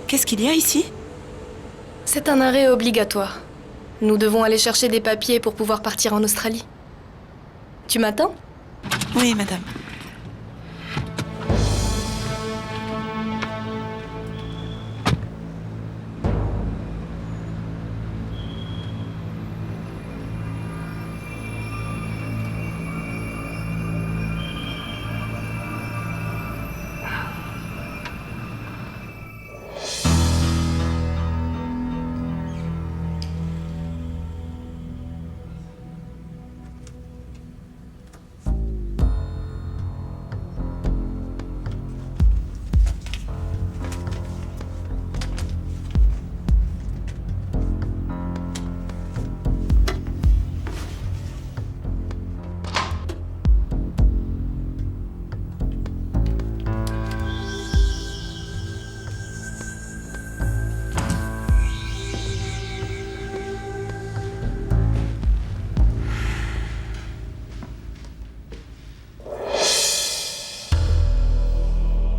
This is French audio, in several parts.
Qu'est-ce qu'il y a ici? C'est un arrêt obligatoire. Nous devons aller chercher des papiers pour pouvoir partir en Australie. Tu m'attends? Oui, madame.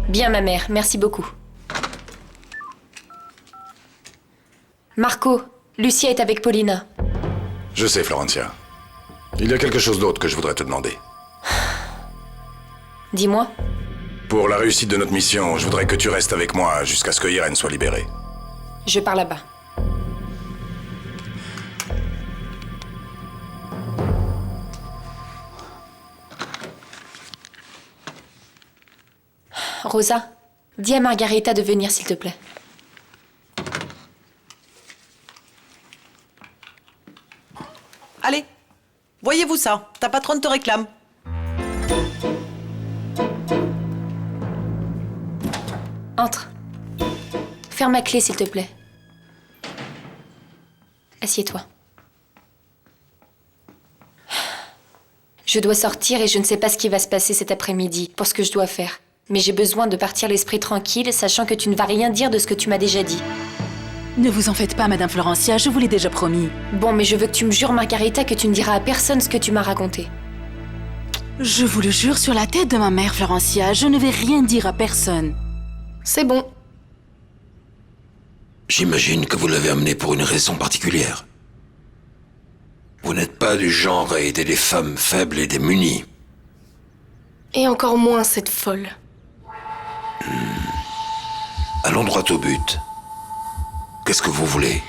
Bien, ma mère, merci beaucoup. Marco, Lucia est avec Paulina. Je sais, Florencia. Il y a quelque chose d'autre que je voudrais te demander. Dis-moi. Pour la réussite de notre mission, je voudrais que tu restes avec moi jusqu'à ce que Irène soit libérée. Je pars là-bas. Rosa, dis à Margarita de venir, s'il te plaît. Allez, voyez-vous ça, ta patronne te réclame. Entre. Ferme ma clé, s'il te plaît. Assieds-toi. Je dois sortir et je ne sais pas ce qui va se passer cet après-midi pour ce que je dois faire. Mais j'ai besoin de partir l'esprit tranquille, sachant que tu ne vas rien dire de ce que tu m'as déjà dit. Ne vous en faites pas, Madame Florencia, je vous l'ai déjà promis. Bon, mais je veux que tu me jures, Margarita, que tu ne diras à personne ce que tu m'as raconté. Je vous le jure sur la tête de ma mère, Florencia, je ne vais rien dire à personne. C'est bon. J'imagine que vous l'avez amené pour une raison particulière. Vous n'êtes pas du genre à aider les femmes faibles et démunies. Et encore moins cette folle. Allons droit au but. Qu'est-ce que vous voulez?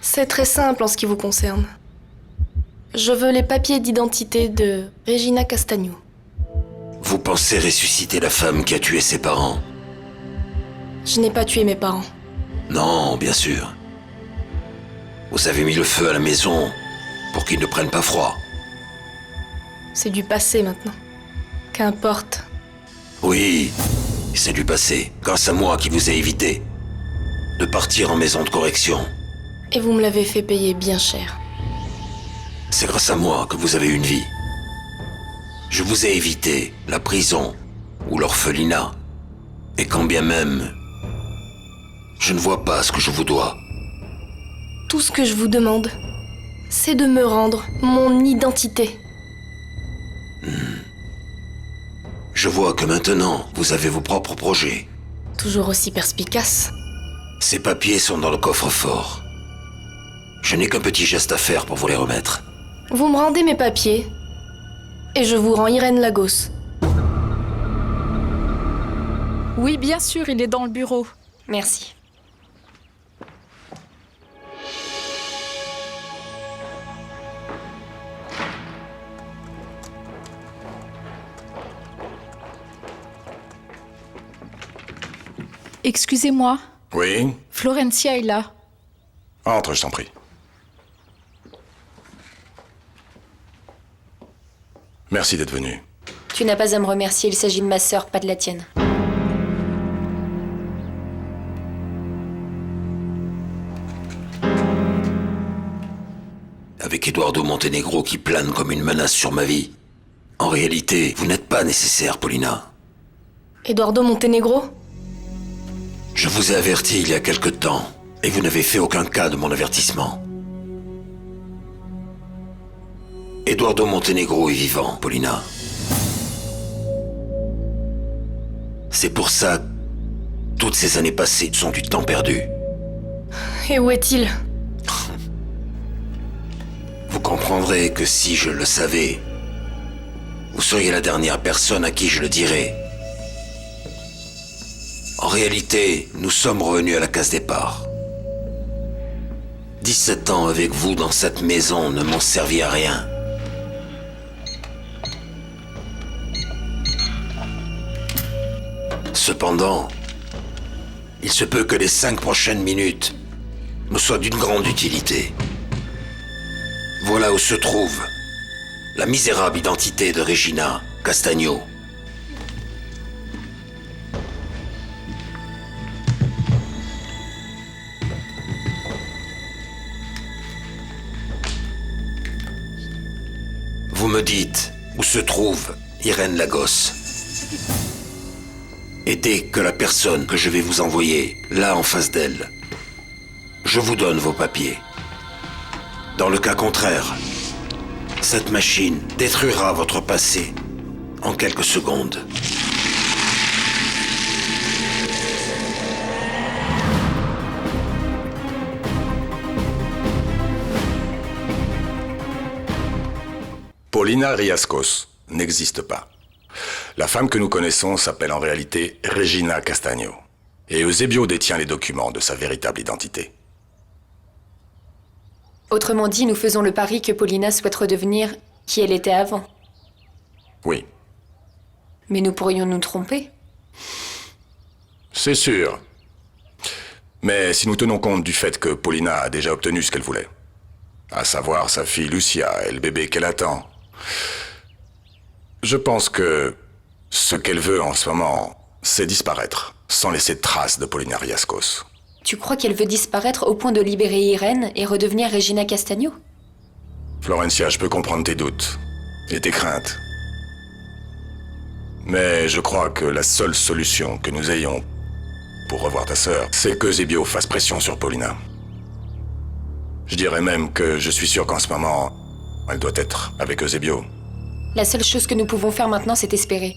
C'est très simple en ce qui vous concerne. Je veux les papiers d'identité de Regina Castagno. Vous pensez ressusciter la femme qui a tué ses parents? Je n'ai pas tué mes parents. Non, bien sûr. Vous avez mis le feu à la maison pour qu'ils ne prennent pas froid. C'est du passé maintenant. Qu'importe. Oui, c'est du passé, grâce à moi qui vous ai évité de partir en maison de correction. Et vous me l'avez fait payer bien cher. C'est grâce à moi que vous avez une vie. Je vous ai évité la prison ou l'orphelinat. Et quand bien même, je ne vois pas ce que je vous dois. Tout ce que je vous demande, c'est de me rendre mon identité. Je vois que maintenant, vous avez vos propres projets. Toujours aussi perspicace. Ces papiers sont dans le coffre-fort. Je n'ai qu'un petit geste à faire pour vous les remettre. Vous me rendez mes papiers, et je vous rends Irène Lagos. Oui, bien sûr, il est dans le bureau. Merci. Excusez-moi, Oui? Florencia est là. Entre, je t'en prie. Merci d'être venu. Tu n'as pas à me remercier, il s'agit de ma sœur, pas de la tienne. Avec Eduardo Montenegro qui plane comme une menace sur ma vie. En réalité, vous n'êtes pas nécessaire, Paulina. Eduardo Montenegro? Je vous ai averti il y a quelque temps, et vous n'avez fait aucun cas de mon avertissement. Eduardo Montenegro est vivant, Paulina. C'est pour ça Toutes ces années passées sont du temps perdu. Et où est-il? Vous comprendrez que si je le savais, vous seriez la dernière personne à qui je le dirais. En réalité, nous sommes revenus à la case départ. 17 ans avec vous dans cette maison ne m'ont servi à rien. Cependant, il se peut que les 5 prochaines minutes me soient d'une grande utilité. Voilà où se trouve la misérable identité de Regina Castagno. Vous me dites où se trouve Irène Lagos. Et dès que la personne que je vais vous envoyer, là en face d'elle, je vous donne vos papiers. Dans le cas contraire, cette machine détruira votre passé en quelques secondes. Paulina Riascos n'existe pas. La femme que nous connaissons s'appelle en réalité Regina Castagno. Et Eusebio détient les documents de sa véritable identité. Autrement dit, nous faisons le pari que Paulina souhaite redevenir qui elle était avant. Oui, Mais nous pourrions nous tromper. c'est sûr. Mais si nous tenons compte du fait que Paulina a déjà obtenu ce qu'elle voulait, à savoir sa fille Lucia et le bébé qu'elle attend, je pense que ce qu'elle veut en ce moment, c'est disparaître, sans laisser de traces de Paulina Riascos. Tu crois qu'elle veut disparaître au point de libérer Irène et redevenir Regina Castagno? Florencia, je peux comprendre tes doutes et tes craintes. Mais je crois que la seule solution que nous ayons pour revoir ta sœur, c'est que Eusebio fasse pression sur Paulina. Je dirais même que je suis sûr qu'en ce moment, elle doit être avec Eusebio. La seule chose que nous pouvons faire maintenant, c'est espérer.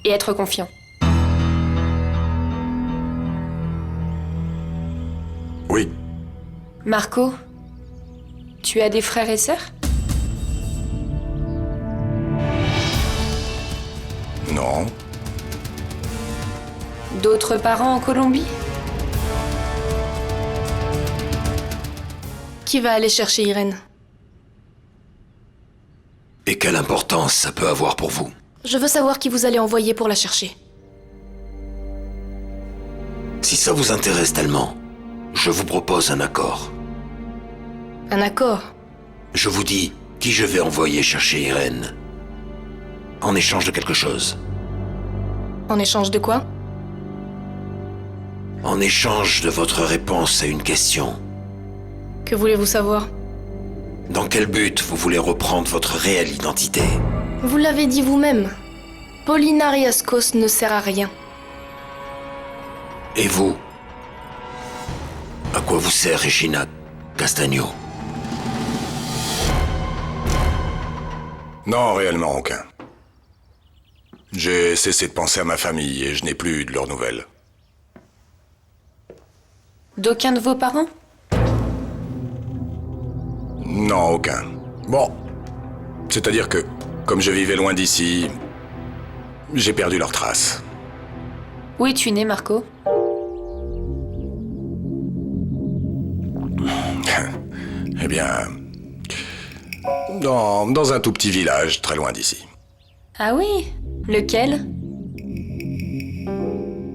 Et être confiants. Oui, Marco, tu as des frères et sœurs? non, D'autres parents en Colombie? Qui va aller chercher Irène? Et quelle importance ça peut avoir pour vous? Je veux savoir qui vous allez envoyer pour la chercher. Si ça vous intéresse tellement, je vous propose un accord. Un accord? Je vous dis qui je vais envoyer chercher Irène. En échange de quelque chose. En échange de quoi? En échange de votre réponse à une question. Que voulez-vous savoir? Dans quel but vous voulez reprendre votre réelle identité? Vous l'avez dit vous-même. Paulina Riascos ne sert à rien. Et vous? À quoi vous sert Regina Castagno? non, réellement aucun. J'ai cessé de penser à ma famille et je n'ai plus de leurs nouvelles. D'aucun de vos parents? Non, aucun. Bon, c'est-à-dire que, comme je vivais loin d'ici, j'ai perdu leurs traces. Où es-tu né, Marco? Eh bien, dans un tout petit village, très loin d'ici. Ah oui? Lequel?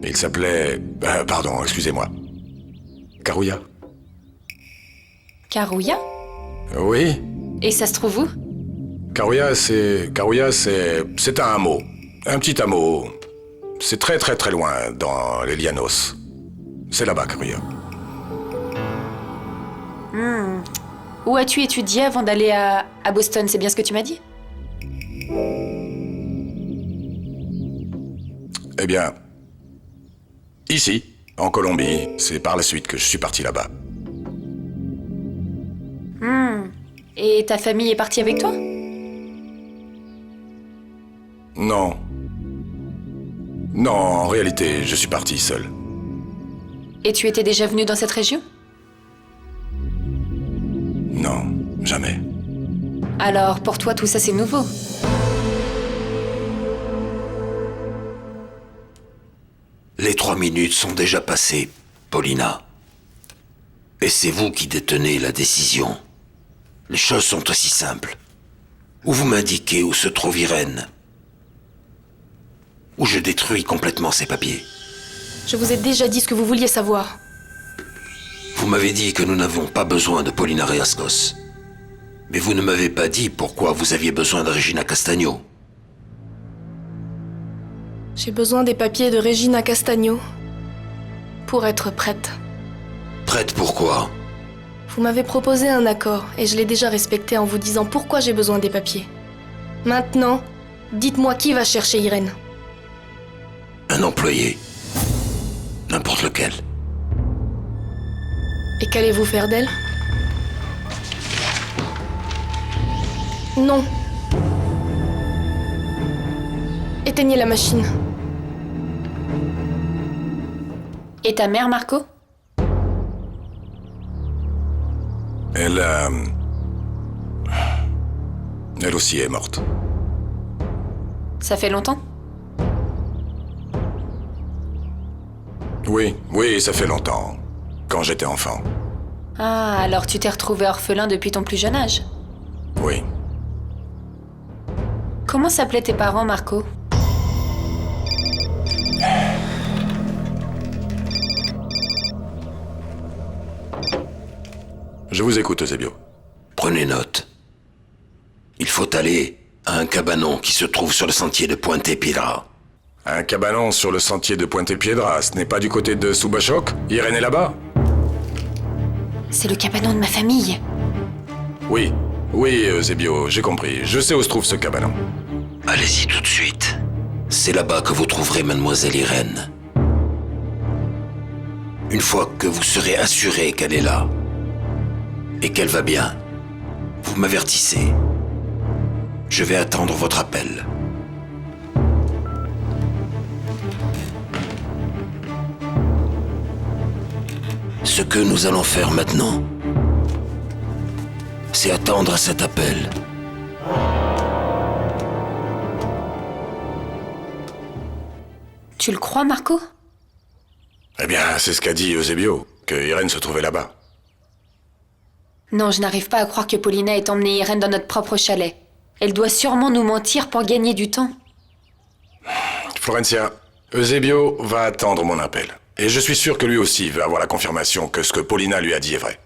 Il s'appelait... pardon, excusez-moi. Carouilla. Carouilla? Oui, Et ça se trouve où? Carouilla, c'est un hameau. Un petit hameau. C'est très très très loin, dans les Llanos. C'est là-bas, Carouilla. Où as-tu étudié avant d'aller à Boston? C'est bien ce que tu m'as dit? Eh bien, ici, en Colombie, c'est par la suite que je suis parti là-bas. Et ta famille est partie avec toi? Non. Non, en réalité, je suis parti seul. Et tu étais déjà venu dans cette région? Non, jamais. Alors, pour toi, tout ça, c'est nouveau? Les 3 minutes sont déjà passées, Paulina. Et c'est vous qui détenez la décision. Les choses sont aussi simples. Ou vous m'indiquez où se trouve Irène, ou je détruis complètement ses papiers. Je vous ai déjà dit ce que vous vouliez savoir. Vous m'avez dit que nous n'avions pas besoin de Paulina Riascos. Mais vous ne m'avez pas dit pourquoi vous aviez besoin de Regina Castagno. J'ai besoin des papiers de Regina Castagno pour être prête. Prête pourquoi? Vous m'avez proposé un accord et je l'ai déjà respecté en vous disant pourquoi j'ai besoin des papiers. Maintenant, dites-moi qui va chercher Irène. Un employé. N'importe lequel. Et qu'allez-vous faire d'elle? Non. Éteignez la machine. Et ta mère, Marco? Elle aussi est morte. Ça fait longtemps? Oui, ça fait longtemps. Quand j'étais enfant. Ah, alors tu t'es retrouvé orphelin depuis ton plus jeune âge? Oui. Comment s'appelaient tes parents, Marco? Je vous écoute, Eusebio. Prenez note. Il faut aller à un cabanon qui se trouve sur le sentier de Puente Piedra. Un cabanon sur le sentier de Puente Piedra, ce n'est pas du côté de Subachok? Irène est là-bas? C'est le cabanon de ma famille. Oui, Eusebio, j'ai compris. Je sais où se trouve ce cabanon. Allez-y tout de suite. C'est là-bas que vous trouverez Mademoiselle Irène. Une fois que vous serez assuré qu'elle est là, et qu'elle va bien, vous m'avertissez. Je vais attendre votre appel. Ce que nous allons faire maintenant, c'est attendre cet appel. Tu le crois, Marco? Eh bien, c'est ce qu'a dit Eusebio, que Irène se trouvait là-bas. Non, je n'arrive pas à croire que Paulina ait emmené Irène dans notre propre chalet. Elle doit sûrement nous mentir pour gagner du temps. Florencia, Eusebio va attendre mon appel. Et je suis sûr que lui aussi veut avoir la confirmation que ce que Paulina lui a dit est vrai.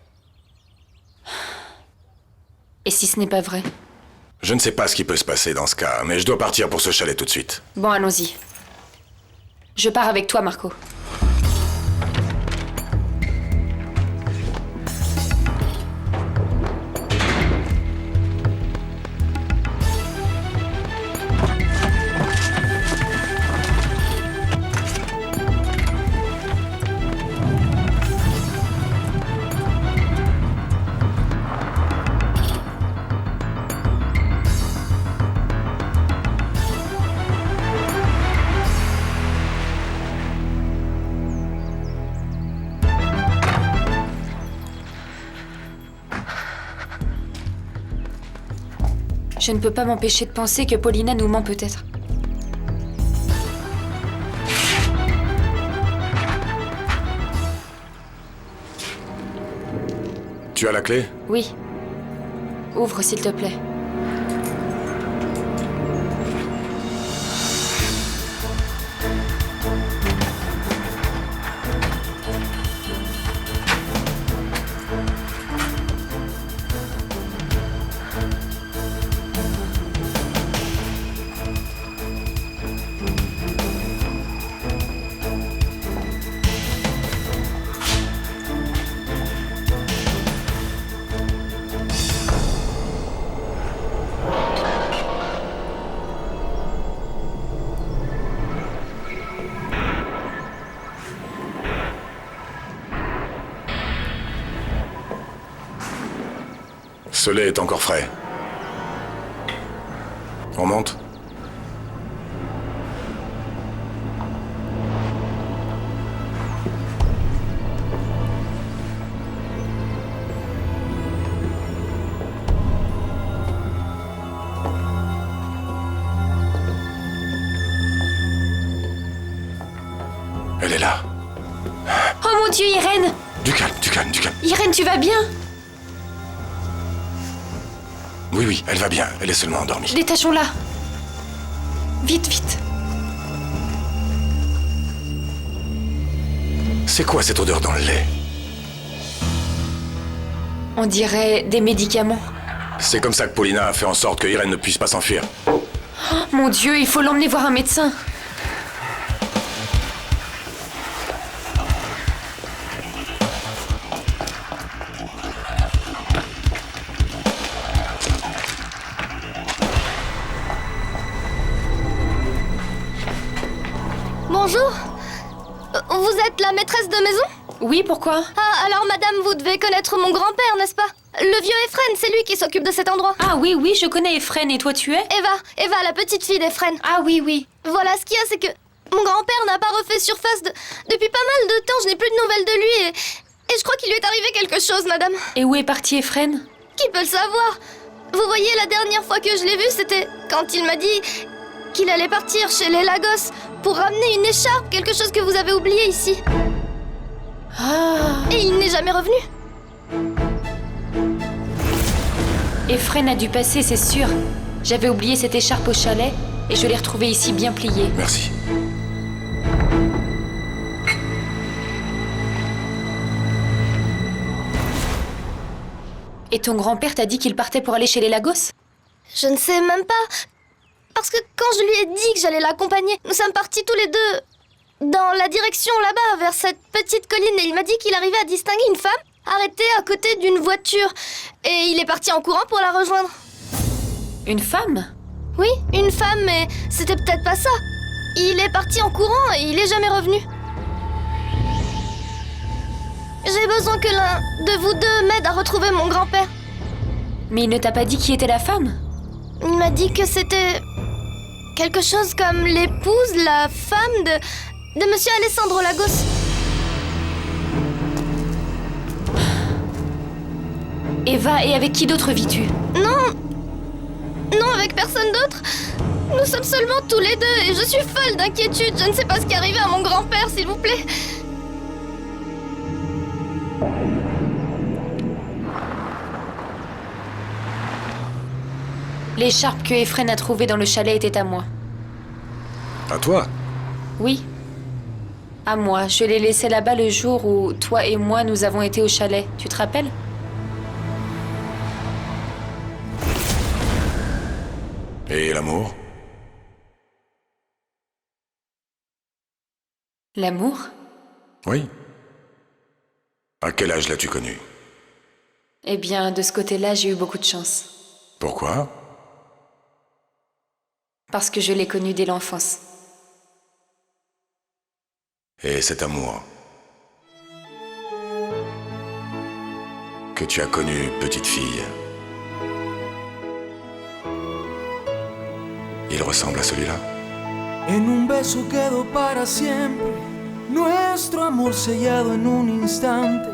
Et si ce n'est pas vrai? Je ne sais pas ce qui peut se passer dans ce cas, mais je dois partir pour ce chalet tout de suite. Bon, allons-y. Je pars avec toi, Marco. Je ne peux pas m'empêcher de penser que Paulina nous ment peut-être. Tu as la clé? Oui. Ouvre, s'il te plaît. Ce lait est encore frais. On monte? Elle est là. Oh mon Dieu, Irène! Du calme, du calme, du calme. Irène, tu vas bien? Oui, oui, elle va bien. Elle est seulement endormie. Détachons-la. Vite, vite. C'est quoi cette odeur dans le lait? On dirait des médicaments. C'est comme ça que Paulina a fait en sorte que Irène ne puisse pas s'enfuir. Oh, mon Dieu, il faut l'emmener voir un médecin. Bonjour. Vous êtes la maîtresse de maison? Oui, pourquoi? Ah, alors madame, vous devez connaître mon grand-père, n'est-ce pas? Le vieux Efren, c'est lui qui s'occupe de cet endroit. Ah oui, oui, je connais Efren, et toi tu es? Eva, la petite fille d'Efren. Ah oui, oui. Voilà, ce qu'il y a, c'est que mon grand-père n'a pas refait surface depuis pas mal de temps. Je n'ai plus de nouvelles de lui et je crois qu'il lui est arrivé quelque chose, madame. Et où est parti Efren? Qui peut le savoir? Vous voyez, la dernière fois que je l'ai vu, c'était quand il m'a dit qu'il allait partir chez les Lagos pour ramener une écharpe, quelque chose que vous avez oublié ici. Ah. Et il n'est jamais revenu. Efren a dû passer, c'est sûr. J'avais oublié cette écharpe au chalet et je l'ai retrouvée ici bien pliée. Merci. Et ton grand-père t'a dit qu'il partait pour aller chez les Lagos? Je ne sais même pas. Parce que quand je lui ai dit que j'allais l'accompagner, nous sommes partis tous les deux dans la direction là-bas, vers cette petite colline. Et il m'a dit qu'il arrivait à distinguer une femme arrêtée à côté d'une voiture. Et il est parti en courant pour la rejoindre. Une femme? Oui, une femme, mais c'était peut-être pas ça. Il est parti en courant et il est jamais revenu. J'ai besoin que l'un de vous deux m'aide à retrouver mon grand-père. Mais il ne t'a pas dit qui était la femme? Il m'a dit que c'était quelque chose comme l'épouse, la femme de Monsieur Alessandro Lagos. Eva, et avec qui d'autre vis-tu? Non, avec personne d'autre. Nous sommes seulement tous les deux et je suis folle d'inquiétude. Je ne sais pas ce qui est arrivé à mon grand-père, s'il vous plaît. L'écharpe que Efren a trouvée dans le chalet était à moi. À toi? Oui. À moi. Je l'ai laissée là-bas le jour où toi et moi nous avons été au chalet. Tu te rappelles? Et l'amour? L'amour? Oui. À quel âge l'as-tu connu? Eh bien, de ce côté-là, j'ai eu beaucoup de chance. Pourquoi? Parce que je l'ai connu dès l'enfance. Et cet amour que tu as connu petite fille, il ressemble à celui-là? En un beso quedó para siempre nuestro amor sellado en un instante.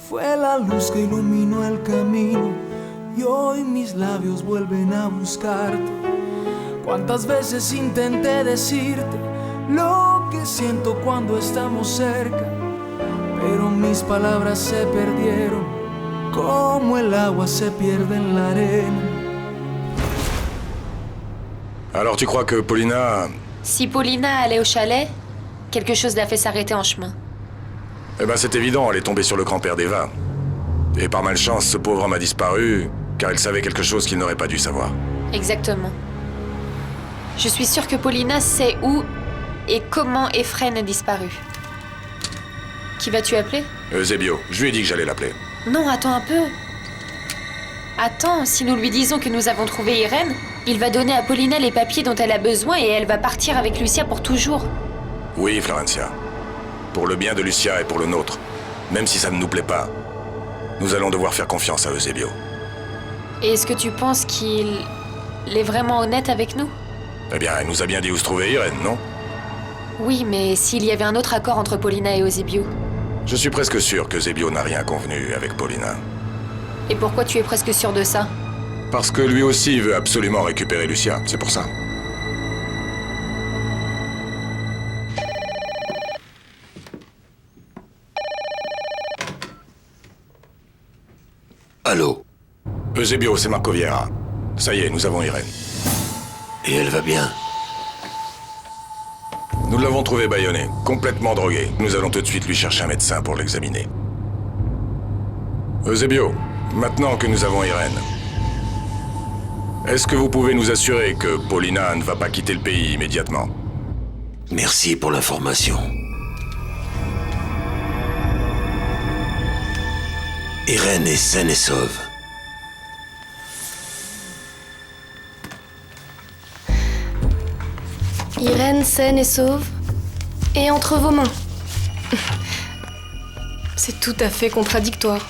Fue la luz que iluminó el camino y hoy mis labios vuelven a buscarte. Cuántas veces intenté decirte lo que siento cuando estamos cerca, pero mis palabras se perdieron como el agua se pierde en la arena. Alors tu crois que Paulina... Si Paulina allait au chalet, quelque chose l'a fait s'arrêter en chemin. Eh ben c'est évident, elle est tombée sur le grand-père d'Eva. Et par malchance, ce pauvre homme a disparu, car il savait quelque chose qu'il n'aurait pas dû savoir. Exactement. Je suis sûre que Paulina sait où et comment Efren a disparu. Qui vas-tu appeler? Eusebio, je lui ai dit que j'allais l'appeler. Non, attends un peu. Attends, si nous lui disons que nous avons trouvé Irène, il va donner à Paulina les papiers dont elle a besoin et elle va partir avec Lucia pour toujours. Oui, Florencia. Pour le bien de Lucia et pour le nôtre, même si ça ne nous plaît pas, nous allons devoir faire confiance à Eusebio. Et est-ce que tu penses qu'il est vraiment honnête avec nous? Eh bien, elle nous a bien dit où se trouvait Irène, non? Oui, mais s'il y avait un autre accord entre Paulina et Eusebio? Je suis presque sûr que Eusebio n'a rien convenu avec Paulina. Et pourquoi tu es presque sûr de ça? Parce que lui aussi veut absolument récupérer Lucia, c'est pour ça. Allô? Eusebio, c'est Marco Vieira. Ça y est, nous avons Irène. Et elle va bien? Nous l'avons trouvée bâillonnée, complètement droguée. Nous allons tout de suite lui chercher un médecin pour l'examiner. Eusebio, maintenant que nous avons Irène, est-ce que vous pouvez nous assurer que Paulina ne va pas quitter le pays immédiatement? Merci pour l'information. Irène est saine et sauve. Irène saine et sauve, et entre vos mains. C'est tout à fait contradictoire.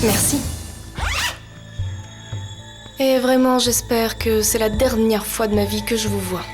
Merci. Et vraiment, j'espère que c'est la dernière fois de ma vie que je vous vois.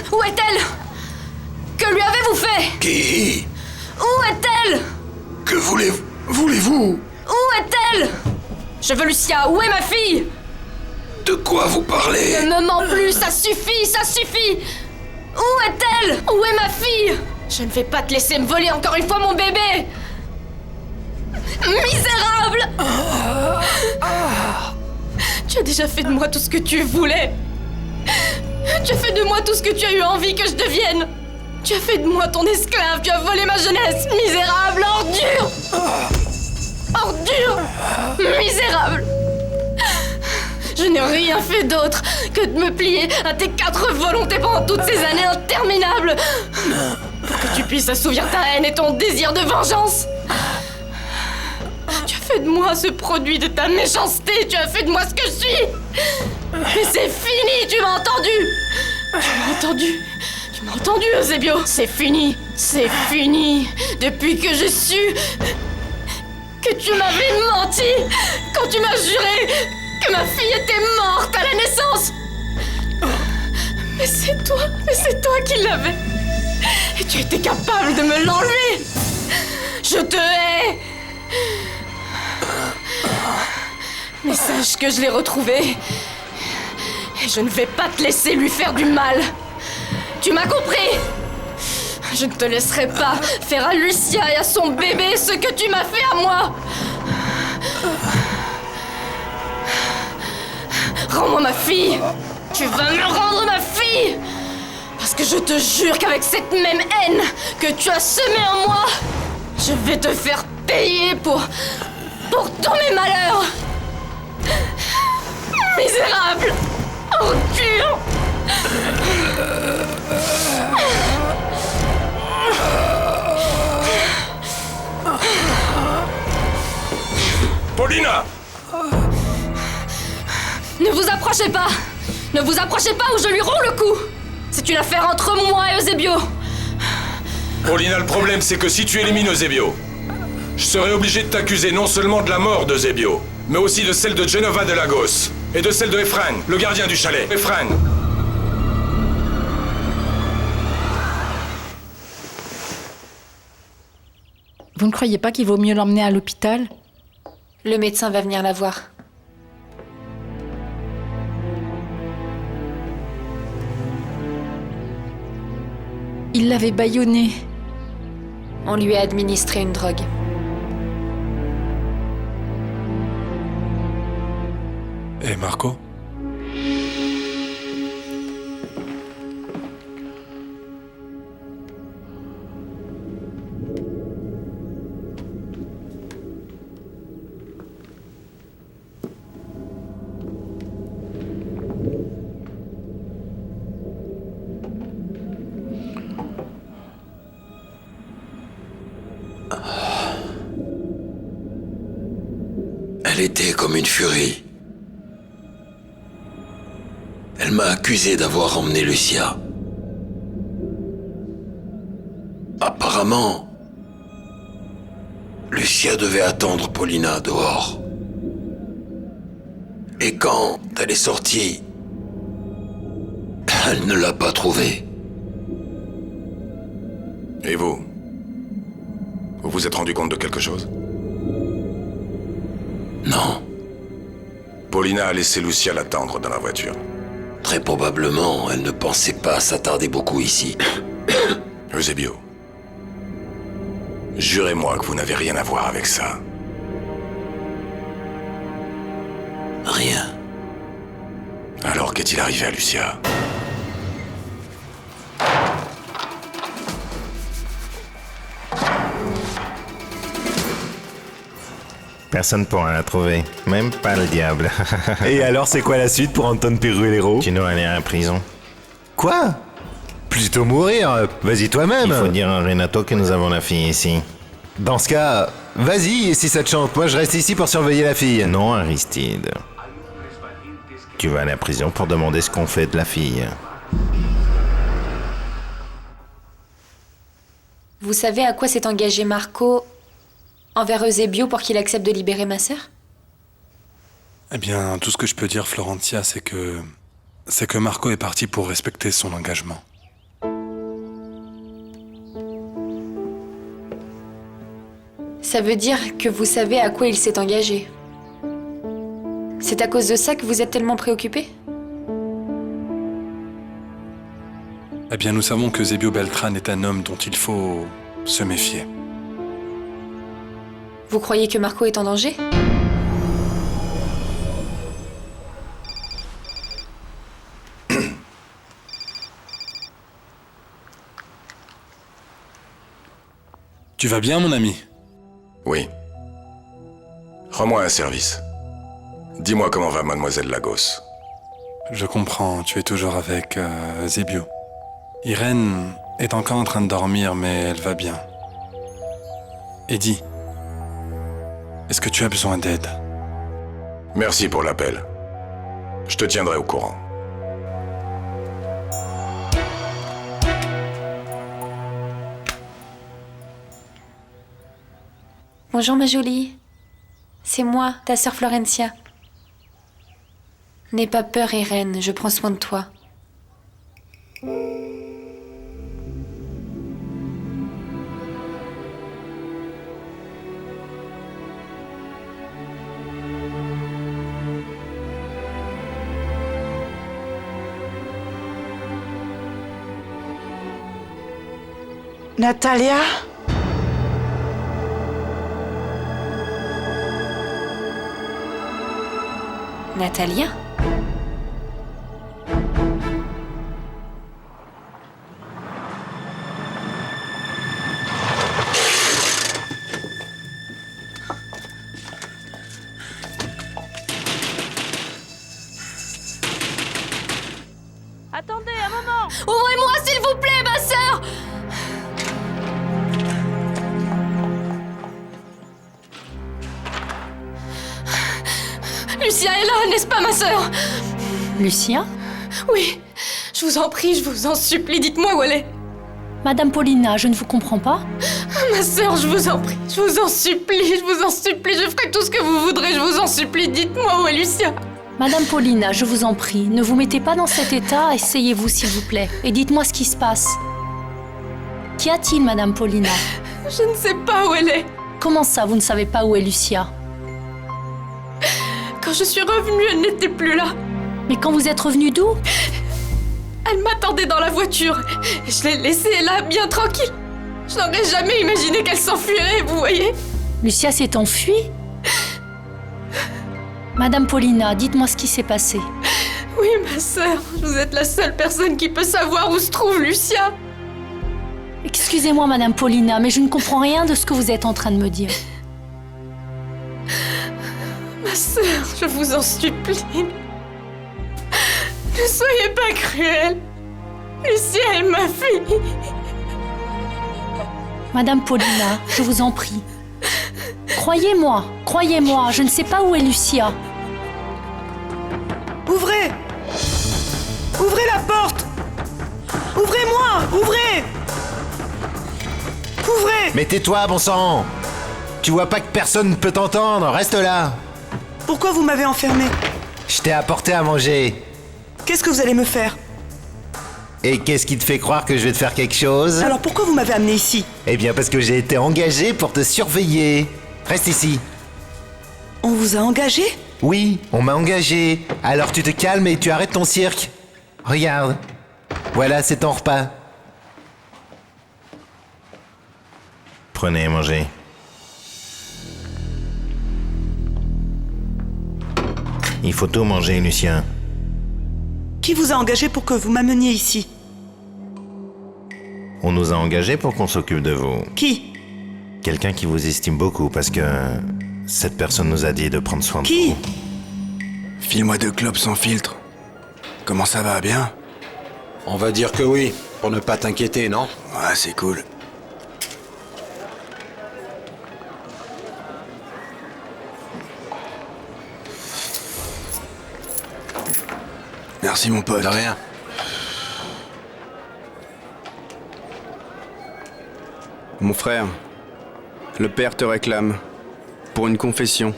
Où est-elle? Que lui avez-vous fait? Qui? Où est-elle? Que voulez-vous? Où est-elle? Je veux Lucia, où est ma fille? De quoi vous parlez? Ne me mens plus, ça suffit, ça suffit! Où est-elle? Où est ma fille? Je ne vais pas te laisser me voler encore une fois mon bébé! Misérable! Tu as déjà fait de moi tout ce que tu voulais. Tu as fait de moi tout ce que tu as eu envie que je devienne. Tu as fait de moi ton esclave, tu as volé ma jeunesse. Misérable, ordure! Ordure! Misérable! Je n'ai rien fait d'autre que de me plier à tes 4 volontés pendant toutes ces années interminables pour que tu puisses assouvir ta haine et ton désir de vengeance. Tu as fait de moi ce produit de ta méchanceté, tu as fait de moi ce que je suis. Mais c'est fini, tu m'as entendu? Tu m'as entendu? Tu m'as entendu, Eusebio? C'est fini, c'est fini. Depuis que j'ai su que tu m'avais menti, quand tu m'as juré que ma fille était morte à la naissance. Mais c'est toi qui l'avais. Et tu étais capable de me l'enlever. Je te hais. Mais sache que je l'ai retrouvé. Et je ne vais pas te laisser lui faire du mal. Tu m'as compris? Je ne te laisserai pas faire à Lucia et à son bébé ce que tu m'as fait à moi. Rends-moi ma fille! Tu vas me rendre ma fille! Parce que je te jure qu'avec cette même haine que tu as semée en moi, je vais te faire payer pour tous mes malheurs! Misérable! Ordure! Paulina! Ne vous approchez pas! Ne vous approchez pas ou je lui romps le cou! C'est une affaire entre moi et Eusebio! Paulina, le problème c'est que si tu élimines Eusebio, je serai obligé de t'accuser non seulement de la mort d'Eusebio, mais aussi de celle de Genova de Lagos et de celle de Efrain, le gardien du chalet. Efrain! Vous ne croyez pas qu'il vaut mieux l'emmener à l'hôpital? Le médecin va venir la voir. Il l'avait bâillonnée. On lui a administré une drogue. Et Marco? Elle était comme une furie. Elle m'a accusé d'avoir emmené Lucia. Apparemment, Lucia devait attendre Paulina dehors. Et quand elle est sortie, elle ne l'a pas trouvée. Et vous? Vous vous êtes rendu compte de quelque chose? Non, Paulina a laissé Lucia l'attendre dans la voiture. très probablement, elle ne pensait pas s'attarder beaucoup ici. Eusebio, jurez-moi que vous n'avez rien à voir avec ça. Rien. Alors qu'est-il arrivé à Lucia? Personne pourra la trouver, même pas le diable. Et alors, c'est quoi la suite pour Anton Perruellero? Tu dois aller à la prison. Quoi? Plutôt mourir. Vas-y toi-même. Il faut dire à Renato que nous avons la fille ici. Dans ce cas, vas-y, et si ça te chante, moi je reste ici pour surveiller la fille. Non, Aristide. Tu vas à la prison pour demander ce qu'on fait de la fille. Vous savez à quoi s'est engagé Marco envers Eusebio pour qu'il accepte de libérer ma sœur? Eh bien, tout ce que je peux dire, Florentia, c'est que Marco est parti pour respecter son engagement. Ça veut dire que vous savez à quoi il s'est engagé. C'est à cause de ça que vous êtes tellement préoccupé? Eh bien, nous savons que Eusebio Beltrán est un homme dont il faut se méfier. Vous croyez que Marco est en danger? Tu vas bien, mon ami? Oui. Rends-moi un service. Dis-moi comment va Mademoiselle Lagos. Je comprends, tu es toujours avec Eusebio. Irène est encore en train de dormir, mais elle va bien. Eddie, est-ce que tu as besoin d'aide? Merci pour l'appel. Je te tiendrai au courant. Bonjour ma jolie. C'est moi, ta sœur Florencia. N'aie pas peur, Irène, je prends soin de toi. Natalia? Natalia? Attendez un moment! Ouvrez-moi s'il vous plaît, ma sœur! Lucia est là, n'est-ce pas, ma sœur? Lucia? Oui, je vous en prie, je vous en supplie, dites-moi où elle est. Madame Paulina, je ne vous comprends pas. Ma sœur, je vous en prie, je vous en supplie, je ferai tout ce que vous voudrez, je vous en supplie, dites-moi où est Lucia. Madame Paulina, je vous en prie, ne vous mettez pas dans cet état, essayez-vous s'il vous plaît, et dites-moi ce qui se passe. Qu'y a-t-il, Madame Paulina? Je ne sais pas où elle est. Comment ça, vous ne savez pas où est Lucia? Quand je suis revenue, elle n'était plus là. Mais quand vous êtes revenu d'où? Elle m'attendait dans la voiture. Je l'ai laissée là, bien tranquille. Je n'aurais jamais imaginé qu'elle s'enfuirait, vous voyez. Lucia s'est enfuie? Madame Paulina, dites-moi ce qui s'est passé. Oui, ma sœur, vous êtes la seule personne qui peut savoir où se trouve Lucia. Excusez-moi, Madame Paulina, mais je ne comprends rien de ce que vous êtes en train de me dire. Ma sœur, je vous en supplie. Ne soyez pas cruelle. Lucia est ma fille. Madame Paulina, je vous en prie. Croyez-moi, je ne sais pas où est Lucia. Ouvrez! Ouvrez la porte! Ouvrez-moi! Ouvrez! Ouvrez! Mais tais-toi, bon sang! Tu vois pas que personne ne peut t'entendre, reste là! Pourquoi vous m'avez enfermé? Je t'ai apporté à manger. Qu'est-ce que vous allez me faire? Et qu'est-ce qui te fait croire que je vais te faire quelque chose? Alors pourquoi vous m'avez amené ici? Eh bien parce que j'ai été engagé pour te surveiller. Reste ici. On vous a engagé? Oui, on m'a engagé. Alors tu te calmes et tu arrêtes ton cirque. Regarde. Voilà, c'est ton repas. Prenez et mangez. Il faut tout manger, Lucien. Qui vous a engagé pour que vous m'ameniez ici? On nous a engagés pour qu'on s'occupe de vous. Qui? Quelqu'un qui vous estime beaucoup parce que cette personne nous a dit de prendre soin de Qui? vous. File-moi 2 clopes sans filtre. Comment ça va, bien? On va dire que oui, pour ne pas t'inquiéter, non? Ouais, c'est cool. Merci mon pote. De rien. Mon frère, le père te réclame pour une confession.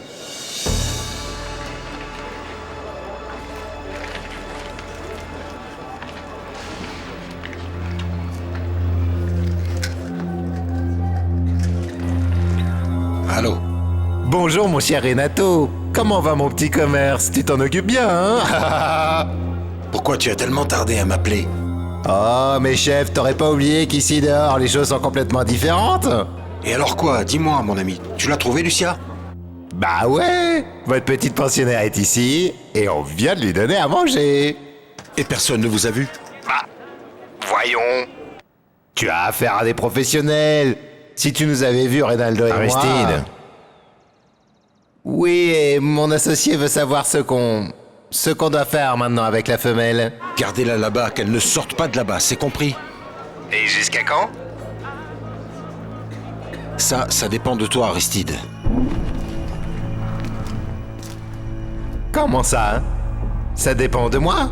Allô? Bonjour mon cher Renato. Comment va mon petit commerce? Tu t'en occupes bien, hein? Pourquoi tu as tellement tardé à m'appeler? Oh, mais chef, t'aurais pas oublié qu'ici dehors, les choses sont complètement différentes? Et alors quoi? Dis-moi, mon ami. Tu l'as trouvé, Lucia? Bah ouais! Votre petite pensionnaire est ici, et on vient de lui donner à manger. Et personne ne vous a vu? Bah, voyons. Tu as affaire à des professionnels. Si tu nous avais vus, Reynaldo et moi... Aristide. Oui, et mon associé veut savoir ce qu'on doit faire maintenant avec la femelle. Gardez-la là-bas, qu'elle ne sorte pas de là-bas, c'est compris? Et jusqu'à quand? Ça dépend de toi, Aristide. Comment ça, hein? Ça dépend de moi?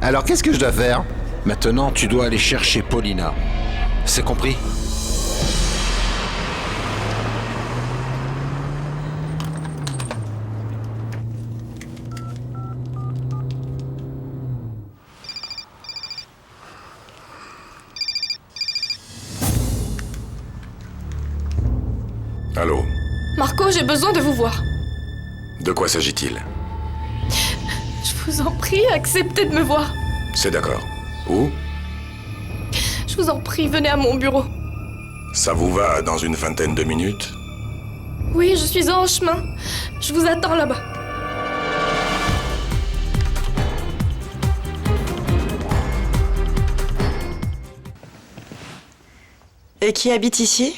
Alors qu'est-ce que je dois faire? Maintenant, tu dois aller chercher Paulina. C'est compris? Allô? Marco, j'ai besoin de vous voir. De quoi s'agit-il? Je vous en prie, acceptez de me voir. C'est d'accord. Où? Je vous en prie, venez à mon bureau. Ça vous va dans une vingtaine de minutes? Oui, je suis en chemin. Je vous attends là-bas. Et qui habite ici?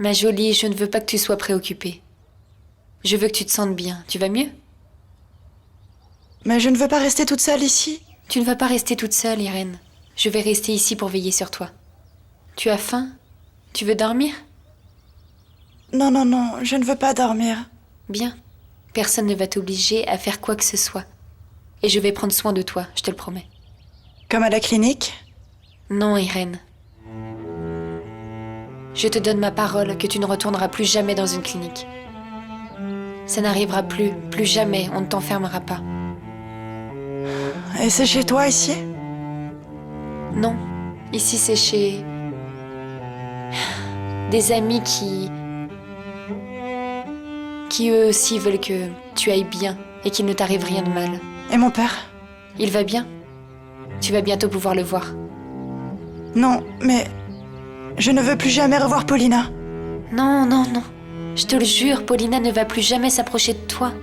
Ma jolie, je ne veux pas que tu sois préoccupée. Je veux que tu te sentes bien. Tu vas mieux? Mais je ne veux pas rester toute seule ici. Tu ne vas pas rester toute seule, Irène. Je vais rester ici pour veiller sur toi. Tu as faim? Tu veux dormir? Non, non, non, je ne veux pas dormir. Bien. Personne ne va t'obliger à faire quoi que ce soit. Et je vais prendre soin de toi, je te le promets. Comme à la clinique? Non, Irène. Je te donne ma parole que tu ne retourneras plus jamais dans une clinique. Ça n'arrivera plus jamais, on ne t'enfermera pas. Et c'est chez toi ici? Non, ici c'est chez... des amis qui eux aussi veulent que tu ailles bien et qu'il ne t'arrive rien de mal. Et mon père? Il va bien? Tu vas bientôt pouvoir le voir. Non, mais... je ne veux plus jamais revoir Paulina. Non, non, non. Je te le jure, Paulina ne va plus jamais s'approcher de toi.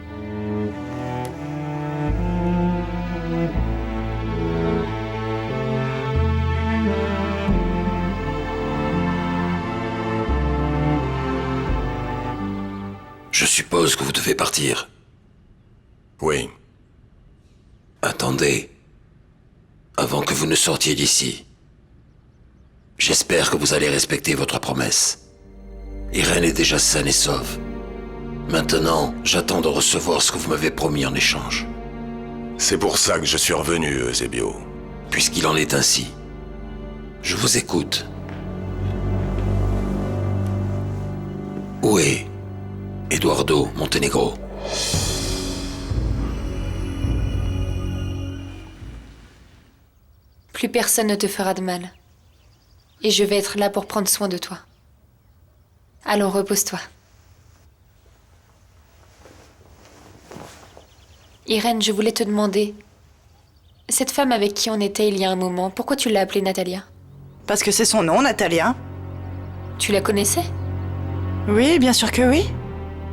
Je suppose que vous devez partir. Oui. Attendez. Avant que vous ne sortiez d'ici. J'espère que vous allez respecter votre promesse. Irène est déjà saine et sauve. Maintenant, j'attends de recevoir ce que vous m'avez promis en échange. C'est pour ça que je suis revenu, Eusebio. Puisqu'il en est ainsi, je vous écoute. Où est Eduardo Montenegro? Plus personne ne te fera de mal. Et je vais être là pour prendre soin de toi. Allons, repose-toi. Irène, je voulais te demander... Cette femme avec qui on était il y a un moment, pourquoi tu l'as appelée Natalia? Parce que c'est son nom, Natalia. Tu la connaissais? Oui, bien sûr que oui.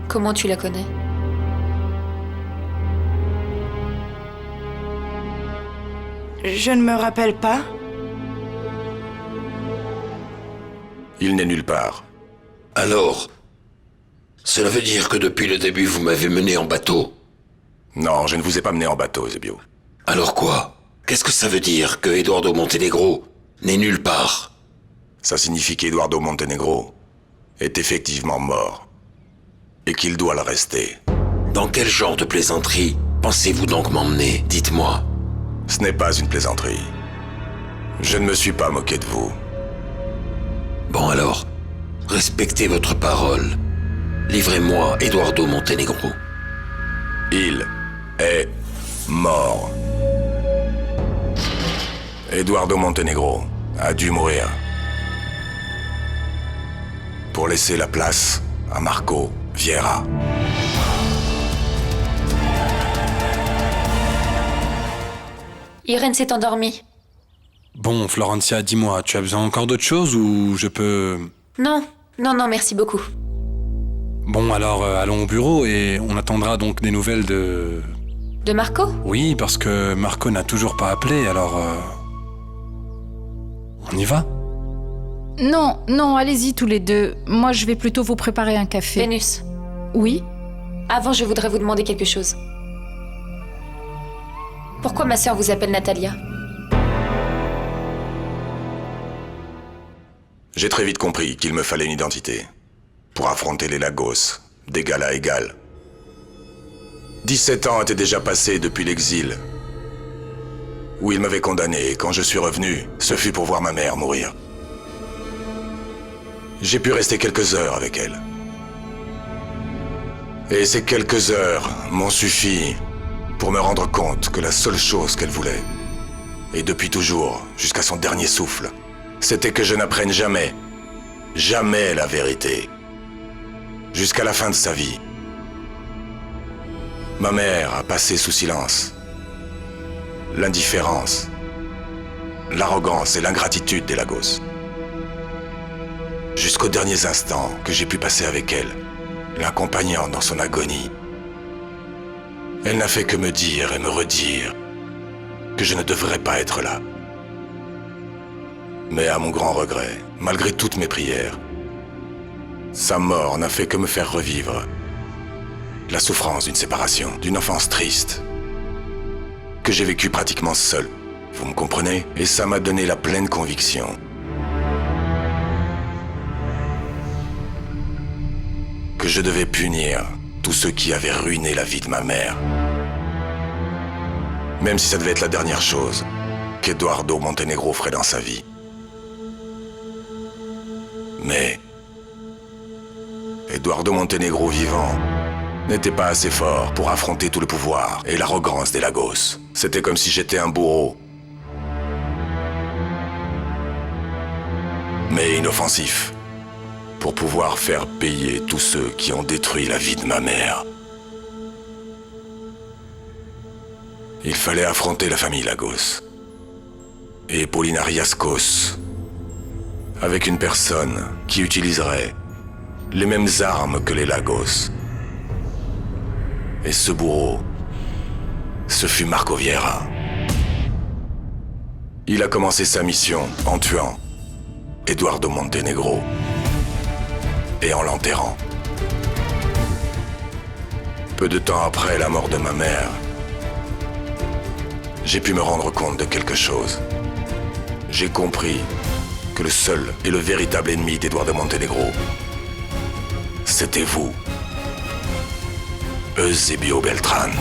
Comment tu la connais? Je ne me rappelle pas. Il n'est nulle part. Alors, cela veut dire que depuis le début, vous m'avez mené en bateau? Non, je ne vous ai pas mené en bateau, Eusebio. Alors quoi? Qu'est-ce que ça veut dire que Eduardo Montenegro n'est nulle part? Ça signifie qu'Eduardo Montenegro est effectivement mort. Et qu'il doit le rester. Dans quel genre de plaisanterie pensez-vous donc m'emmener? Dites-moi. Ce n'est pas une plaisanterie. Je ne me suis pas moqué de vous. Bon alors, respectez votre parole. Livrez-moi Eduardo Montenegro. Il est mort. Eduardo Montenegro a dû mourir pour laisser la place à Marco Vieira. Irène s'est endormie. Bon, Florencia, dis-moi, tu as besoin encore d'autre chose ou je peux... Non, merci beaucoup. Bon, alors allons au bureau et on attendra donc des nouvelles de... De Marco? Oui, parce que Marco n'a toujours pas appelé, alors... On y va? Non, allez-y tous les deux. Moi, je vais plutôt vous préparer un café. Vénus. Oui? Avant, je voudrais vous demander quelque chose. Pourquoi ma sœur vous appelle Natalia? J'ai très vite compris qu'il me fallait une identité pour affronter les Lagos, d'égal à égal. 17 ans étaient déjà passés depuis l'exil, où il m'avait condamné, et quand je suis revenu, ce fut pour voir ma mère mourir. J'ai pu rester quelques heures avec elle. Et ces quelques heures m'ont suffi pour me rendre compte que la seule chose qu'elle voulait, et depuis toujours, jusqu'à son dernier souffle, c'était que je n'apprenne jamais la vérité, jusqu'à la fin de sa vie. Ma mère a passé sous silence l'indifférence, l'arrogance et l'ingratitude des Lagos. Jusqu'aux derniers instants que j'ai pu passer avec elle, l'accompagnant dans son agonie. Elle n'a fait que me dire et me redire que je ne devrais pas être là. Mais à mon grand regret, malgré toutes mes prières, sa mort n'a fait que me faire revivre la souffrance d'une séparation, d'une enfance triste, que j'ai vécue pratiquement seul. Vous me comprenez? Et ça m'a donné la pleine conviction que je devais punir tous ceux qui avaient ruiné la vie de ma mère. Même si ça devait être la dernière chose qu'Eduardo Montenegro ferait dans sa vie. Mais Eduardo Montenegro vivant n'était pas assez fort pour affronter tout le pouvoir et l'arrogance des Lagos. C'était comme si j'étais un bourreau, mais inoffensif, pour pouvoir faire payer tous ceux qui ont détruit la vie de ma mère. Il fallait affronter la famille Lagos et Paulina Riascos avec une personne qui utiliserait les mêmes armes que les Lagos. Et ce bourreau, ce fut Marco Vieira. Il a commencé sa mission en tuant Eduardo Montenegro et en l'enterrant. Peu de temps après la mort de ma mère, j'ai pu me rendre compte de quelque chose. J'ai compris que le seul et le véritable ennemi d'Eduardo Montenegro, c'était vous, Eusebio Beltran.